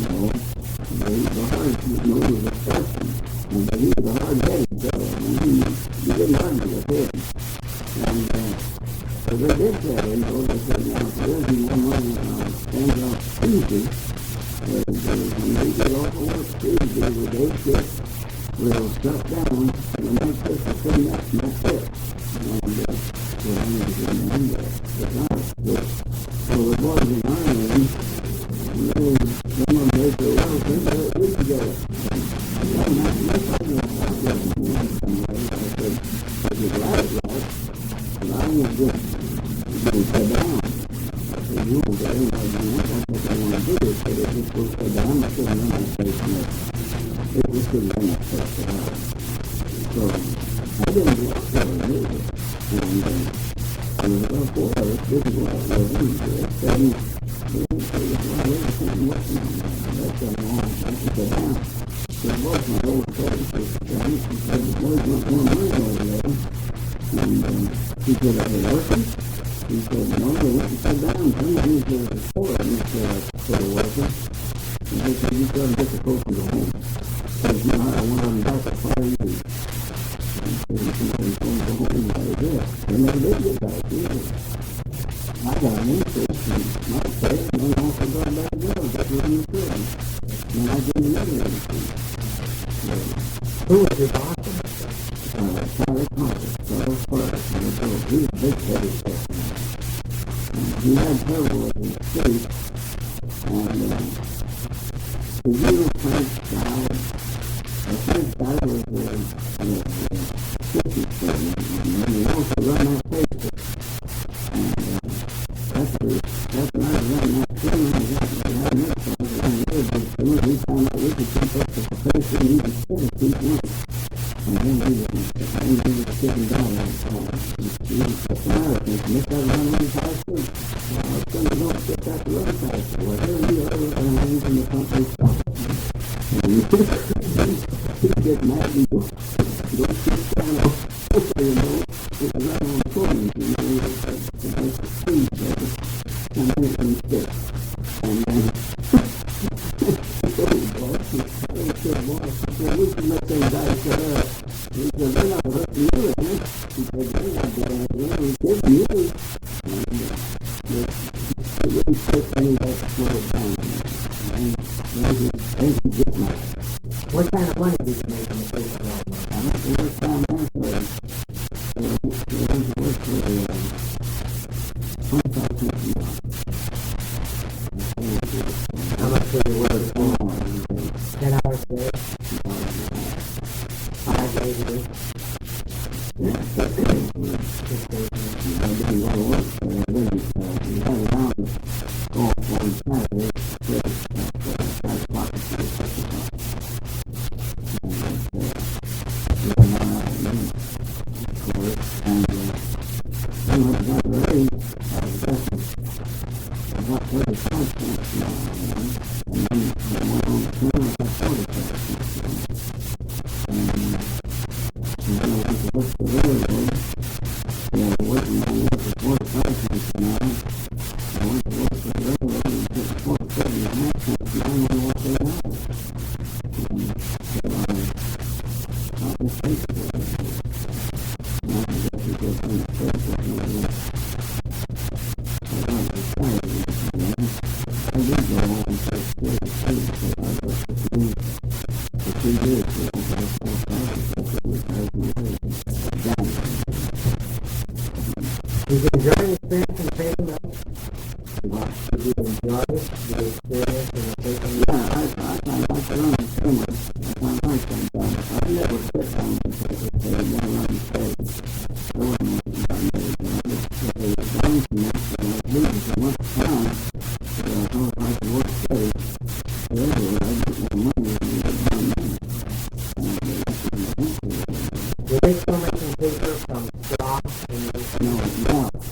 the hard, he was a person, and he was a hard-headed fellow, and he didn't argue with him. And so they did tell him, they said, now, if there isn't one more stands out Tuesday, when they get off of work Tuesday with day shift, we'll shut down, and the next shift will come next, and that's it. And so I need to get in there. So the boys in Ireland, some of them they say, well, we can get it. I said, I just laughed, but I won't just sit down. I said, you won't get anybody doing that. That's what I want to do. But it just goes sit down. I couldn't run that place enough. It just couldn't run that place at all. So I didn't go up there and do it. And Who was your boss? He had trouble with his feet, and the real first guy, the first guy was fishing student, and he also run that paper. And after I ran that film, I got next one, we found out we could keep up with the paper, and he was 17 months. And then he was sitting down all the time. He was sitting out, and he missed out on running faster. Don't get that run faster. Whatever you are, and in the company stop. And you get mad and go sit down on it's right on the corner, it's the speed better, and then it can stick. And then he said, we can let them guys shut up. He said, they're not hurting you, and he said, they're not doing anything, we're giving you. And it really took me that slow it down. And they can get mad. What kind of money did you make in the first job? I don't know what time that's for. It was worth for 20,000 a month. How much did you work? 10 hours a day? 5 days a week? Yeah, 6 days a week. 6 days a week. I didn't go to work for a week. We had it down to go on Saturday. Did you enjoy the experience in painting though? Did you enjoy the experience in painting? Yeah, I like to run the cameras. I like them done. I never sit down and take it. They never run the stage. I wasn't done there. They were down to me, and I was leaving for much time. So I thought I could work stage. However, I get more money than they get done there. Did they still making paper from straw? No,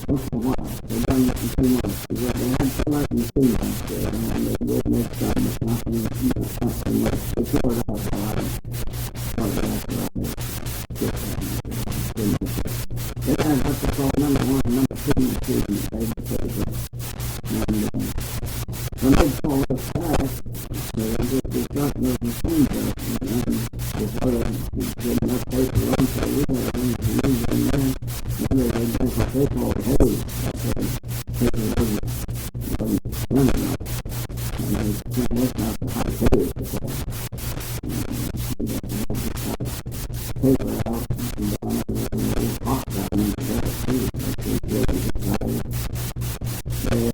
once in a while. They done it in 2 months. They had some like machine back there, and they go make some, but nothing much. They tore it out a lot. They had what they call number 1 and number 2 machines. They would take it. And when they pull us back, they would just be starting those machines up, and then before they get enough paper on, so we had things to use in there. Then they did what they called haze. That's what paper wasn't running up. And they turned this out to high haze before. Paper out and down and hot down into that too. They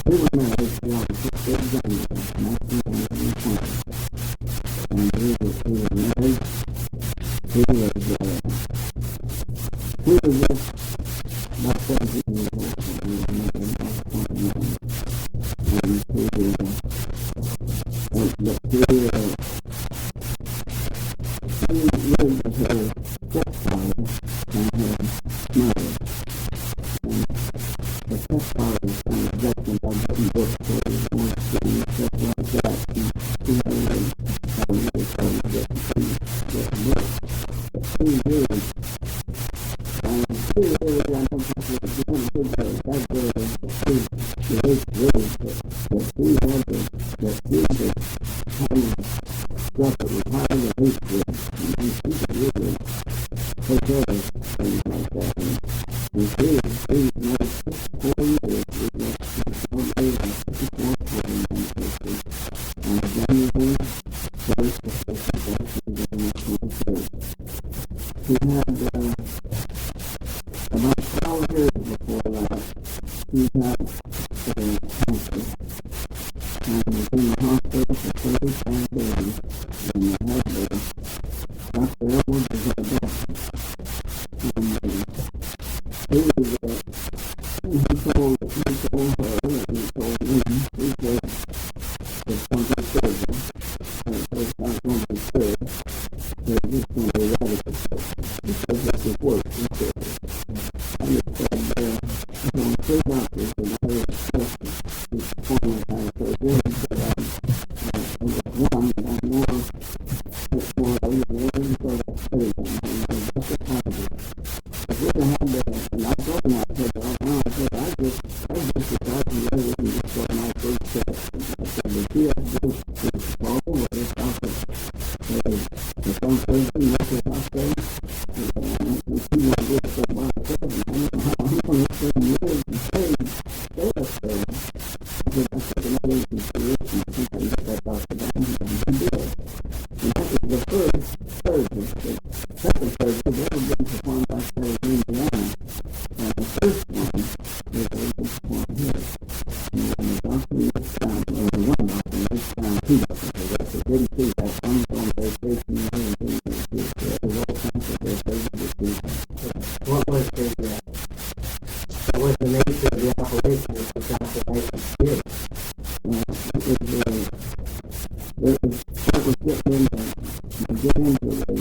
we were married on the 6th of January, 1920. And we were married. He was just about 17 years old. We were married about 21. And he lived with her stepfather and her mother. And the stepfather was kind of joking about getting books for his own school and stuff like that. And he had really started getting books. But she really, I don't think it was doing a good job. That's the eighth grade that he had that he was having stuff that was higher than eighth grade. And he could really take care of things like that. And she was married 4 years. We got married at 54 for the United States. On January 1st, the 23rd. He had about 12 years before that, he had cancer. And was in the hospital for 35 days. And they had Dr. Edwards was our doctor. And he was, he told her, and he told me, he said, it's going to be surgery. And it was not going to be surgery. They're just going to be radical surgery. Because this is work. He said, and he said, there's only 3 doctors that I was trusted. He's performing that kind of surgery. He said, one that I more for a year before that surgery. And that's a positive. If we had had and I told him, I said, I just decided to let it just for my first test. I said, the TF group is problem with this hospital. The phone surgery, that's what I said. And she won't get so by herself. And I don't know how I'm going to spend years and stay up there. But I took another consideration. I think I let that doctor down and he did. And that was the first surgery. The second surgery had never been performed like that in Indiana. And the first one was able to perform here. And when the doctor was found, or the one doctor was found, 2 doctors, I guess, they didn't see that. One was on vacation and the other didn't see it. There was all kinds of their surgery to see. What was the nature of the operation that the doctor actually did? It was getting into the joints,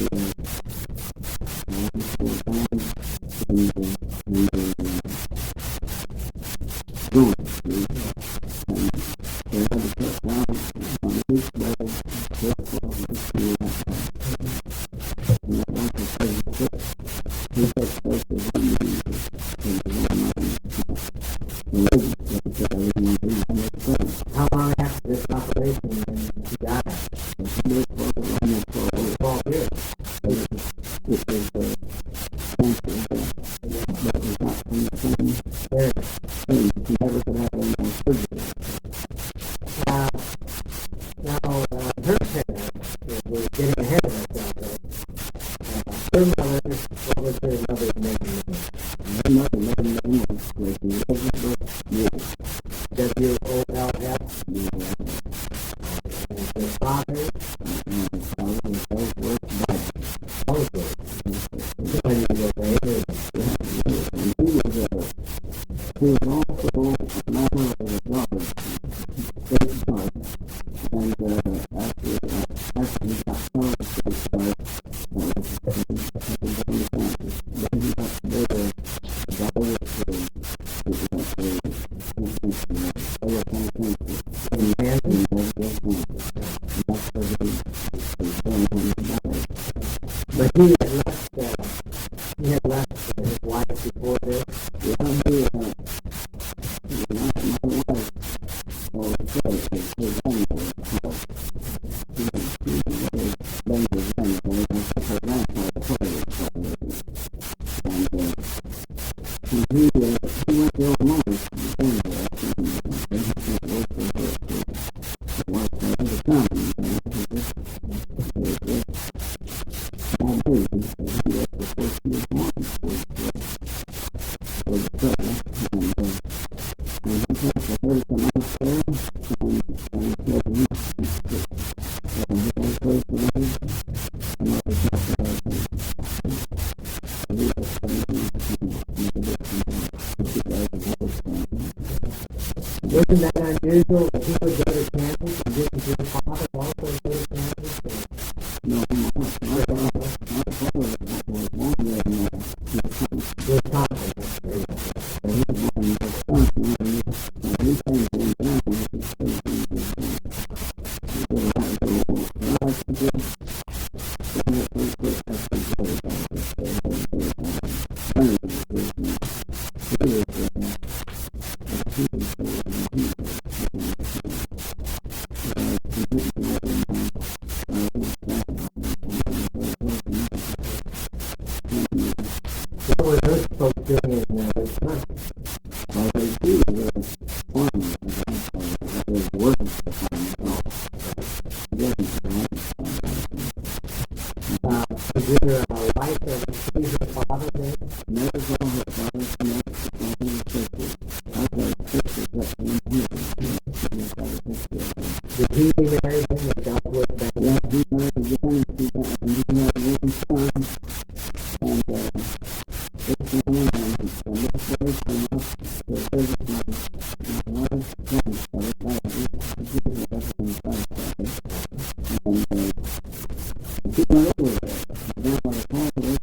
and they had to cut down on each leg, careful of the two like that. And that doctor said he took places on the How long after this operation did she die? She lived for almost 12 years. It was cancer, but it was not from the same area. She never could have any more surgery. Now, her parents were getting ahead of themselves. Her mother, what was her mother's maiden name? Her mother's maiden name was Elizabeth Wool. W-O-L-F? Yeah. And her father? His father was Ellsworth Bible. Ellsworth. And he was also a member of the Guard, State Guard. And after he got college State Guard, he was on the campus. Then he got to go to Delaware County. But he had left his wife before this. Yeah, my wife, or his grandmother, she was been his grandmother, and her grandfather played for her. And he went to Illinois. Wasn't that unusual that he would go to Kansas and didn't his father also go to Kansas? No, my father was born there in Wisconsin. and he was born in Wisconsin, and he came to Indiana, and he stayed in Indiana. What were those folks doing in Wisconsin? Well, they do the farming, they were working for the farming. Was there a wife that was his father then? Never saw her father connect to family sisters. I've got sisters that came here. Did he marry him and dealt with that? Yeah, he married again, and he had one son, and this woman and this boy came up to visit my wife's grandfather, and she went over there. Down by the hallway,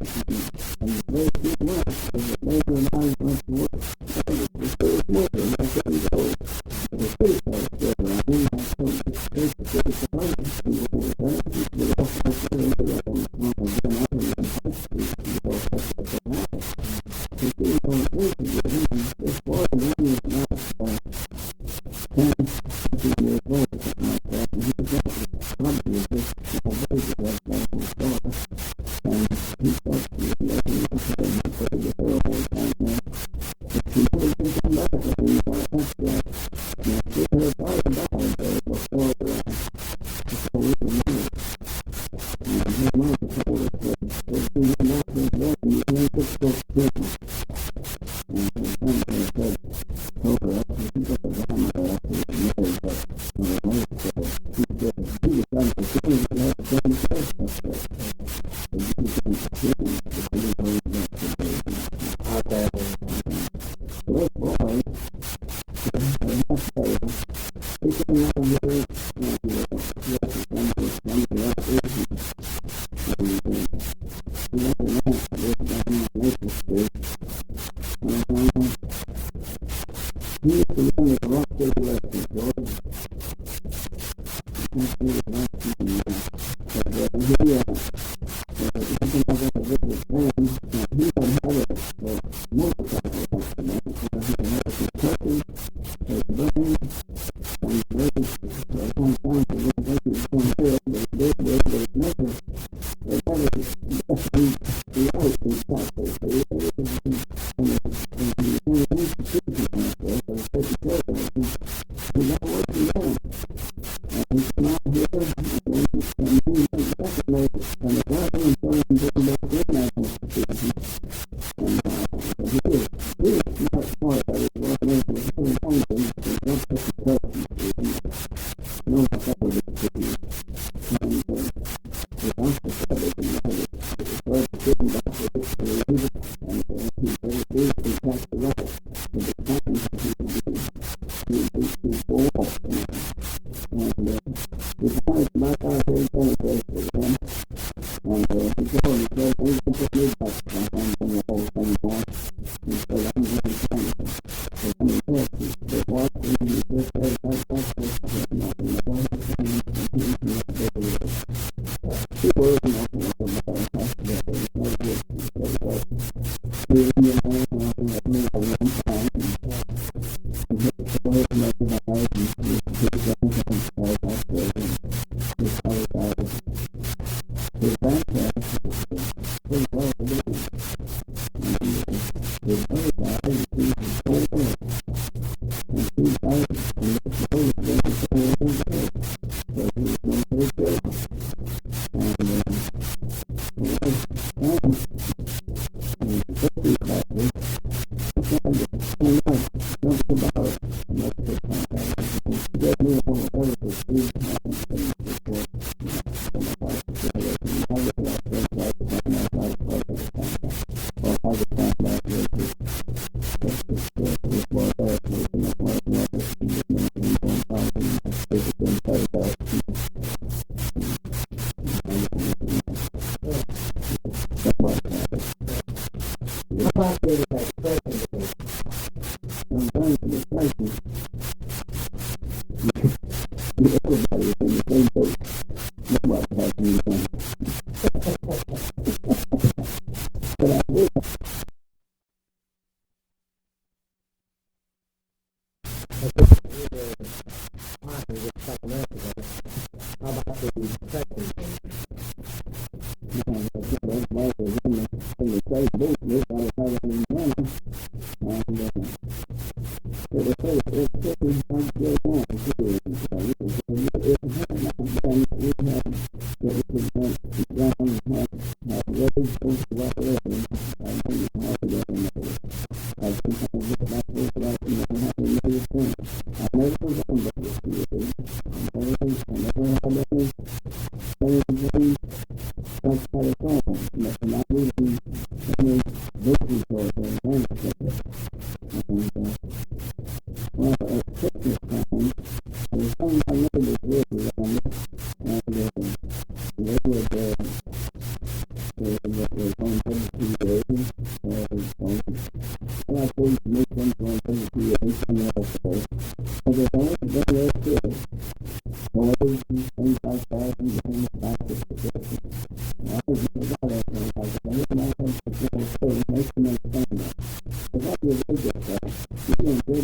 and the way she went was that later and I went to work. It was working, and I couldn't go. It was pretty close there, but I knew I couldn't take the kids to home. She was over there, she get off right there, and get off on the front of them, I didn't know how to get off right there for an hour. So she was going to visit with him, and this boy, and he was not 10, 15 years old, or something like that, and he was probably just small baby right there in the store. And he thought she was letting him say, and he said, "Get her all the time there." But she never did come back, and he went up there, and she heard about it there before we were married. And his mother told us that if he went back to his bed, he ain't just so skin. And his grandmother said, told her, after she got the grandmother after he was married, but when the wife said, he said, he was trying to see if he had the same choice up there. And he was going to see him, but he didn't know he was going to see him. Okay. So this boy, the next day, he came out here, and he was somebody else is, and he went to that, lived down in Maple Street. He used to run the rock city lessons, George. He was asking me, but he can have a visit friend, and he had a motorcycle accident, where he had a concussion, his brain, and his legs, for a long time, he didn't think he was going to live, but he did live, but it never, he always thought that he lived, and he was in an institution out there, but he taking care of everything. He got working there, and he came out here, and he went back and they got him and told him to go back in that institution. And he was smart, but he wasn't able to do anything, so he got the concussion. No one thought of it to you. And the doctor said it didn't matter. It was hard to get him back to it, to leave it, and he said it did, he passed the right. But the time he would go off, and he wanted to back out here and penetrate with him. And he told me, he said, "We're going to put me back behind the walls anymore." He said, "I'm going to find him." But when he said, he said, "What?" And he just said, "That's what I said." Nothing about it. And he he was nothing about it. That's it. It's no good. He said, "But he was in the man and I had me at one time." And he hit the boy and let him out, and he was going to him right back there. And his father died. His grandparents was pretty well to do. And his mother died, and he was so ill. And he died, and this boy was going to stay in his bed. So he was going to take care of him. And he back there. He tried to stand up, something about it. And that's the contact. He gave me all the other for 3 times. Before my wife said that he had it like this, like the time I got part of the contact. Or how the contact was just boy that was in the part of the possibly that expression is? Sometimes the expression, everybody is in the same boat. Nobody has any money. But I will. How about the expression? Everybody is in the same boat. Nobody has any money. And so they say it's pretty much go on too. If it had not been, we had that we could run down and have roads over the water. I know you have to go in there. I sometimes look back over that and I have to know your thing. I never was on that with you. I never had any things like that at all. Not even any victories or anything. And well, at Christmas time, there was some of my neighbors lived around it, and they would they were on every 2 days. And I told to make them go on every 2 days and also. So they've always been there too. Toys and things like that, and getting the back to the Christmas. I was never got anything like that. I didn't know how to say it makes them understand that. But that's what they get that. You didn't get it.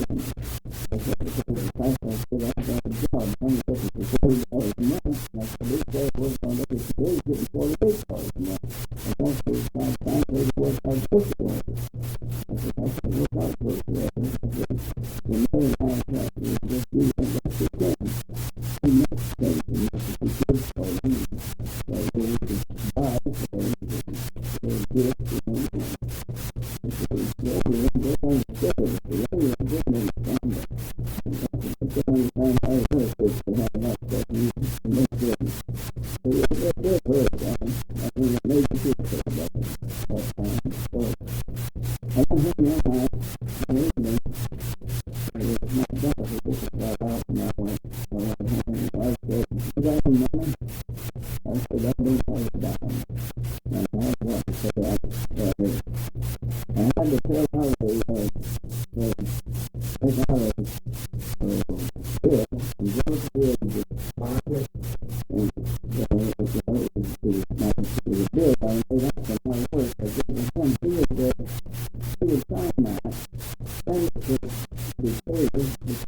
I said, because the fact that I said I got a job, I'm looking for $40 a month. And I said, this guy works on every 2 days, getting $48 a month. And that's the time they work out book for it. I said, that's what work out book for it. The main contract is just do the best you can. The next thing is to be good for you. So we can buy for them, they're good for them. They're on the schedule, so they don't understand that. They don't understand how it works to have that stuff you can make good. So they're good for it, I think it made you good for that time. So I don't have no mind, anything. It's not that, it's just about out now. I said, you got any money? I said, I don't have a dime. And I had to say that. I had to tell how they take out a bill and go to the bill and just mark it. And the bill, I know that's not how it works. I get some bill that he was sign that. Send it to the payer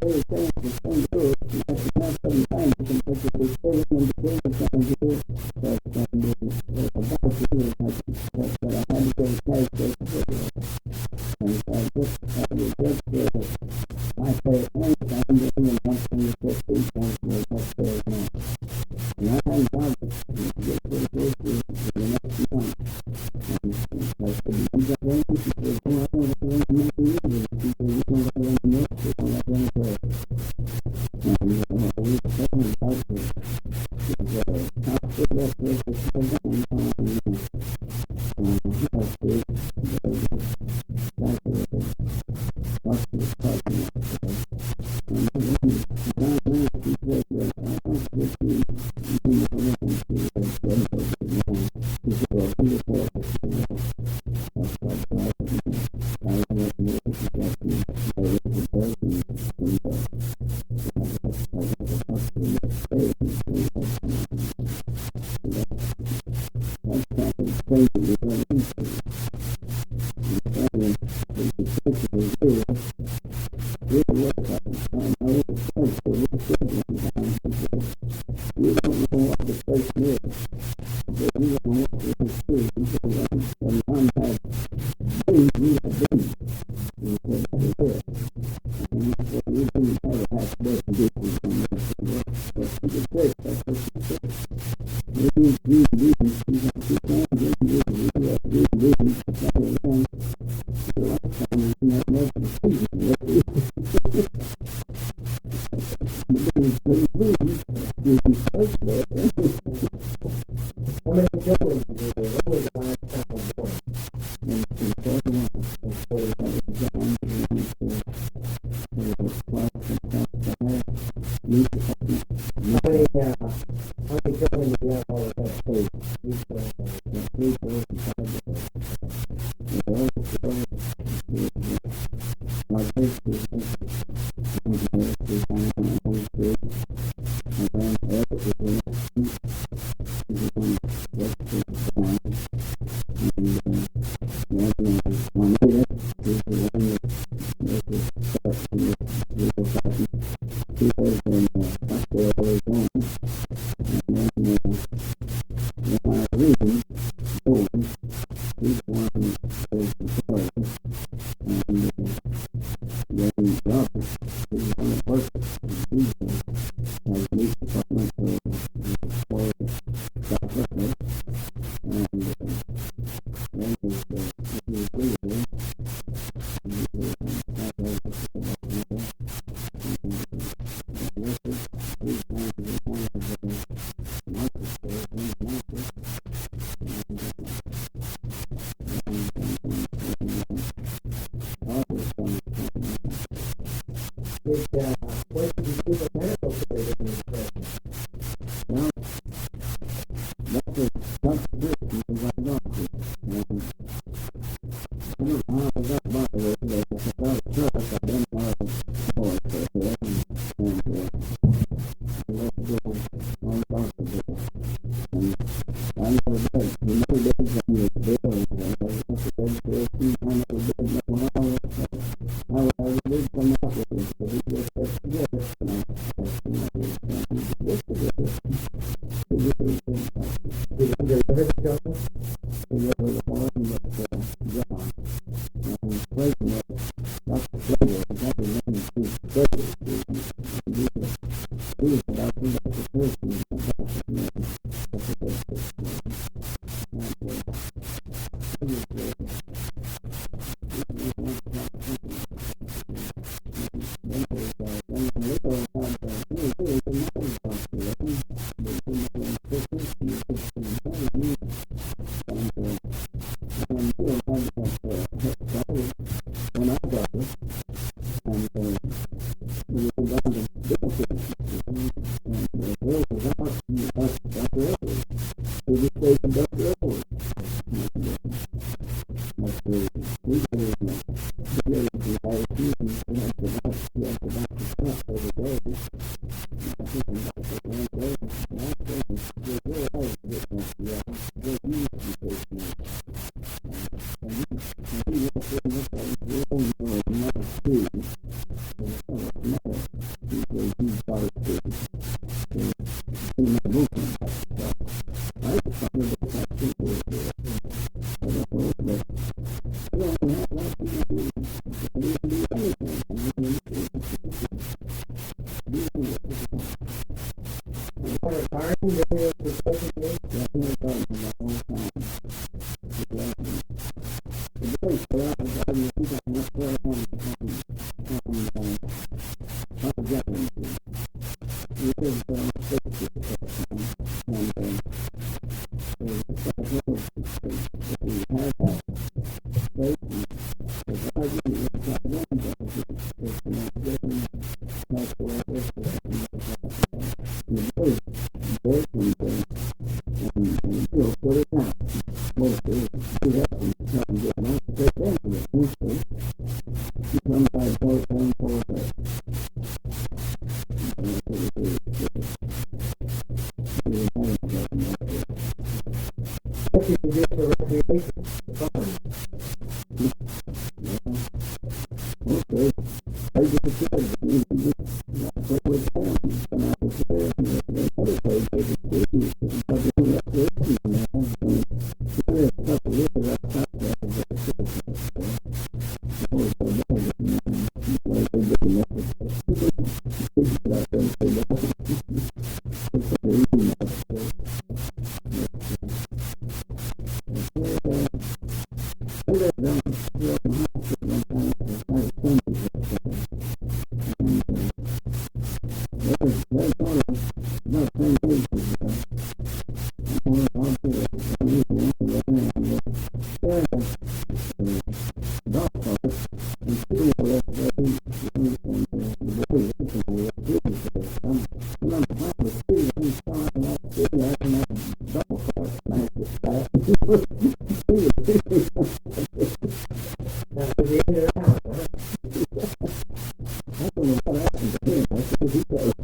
saying to send it to us. You have to have 7 times you can take it to the payer and the payer can do it. But about the bill, but I had to go to cash to and I just I pay anything and then once you put 3 points for that fair now. And I haven't got it. You get to the first year for the next month. And I said, you got any people who don't have any money either. People who don't have any money, they don't have any prayer. And we were talking about it. It's how to that place is so down on that's good. what happened to him. I said, he got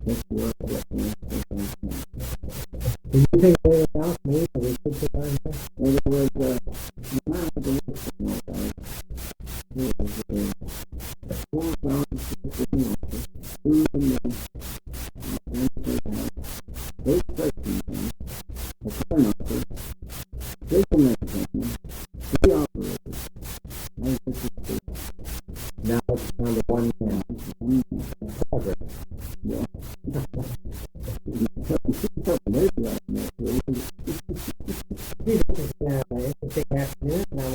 This world that we Do you think anything else needs that we should put on there? and it was not the next one, okay? It was 4 hours, 15 hours, food and then those questions, a phone officer, legal management, 3 operators. Now it's down to one man. Progress. Yeah. Interesting afternoon.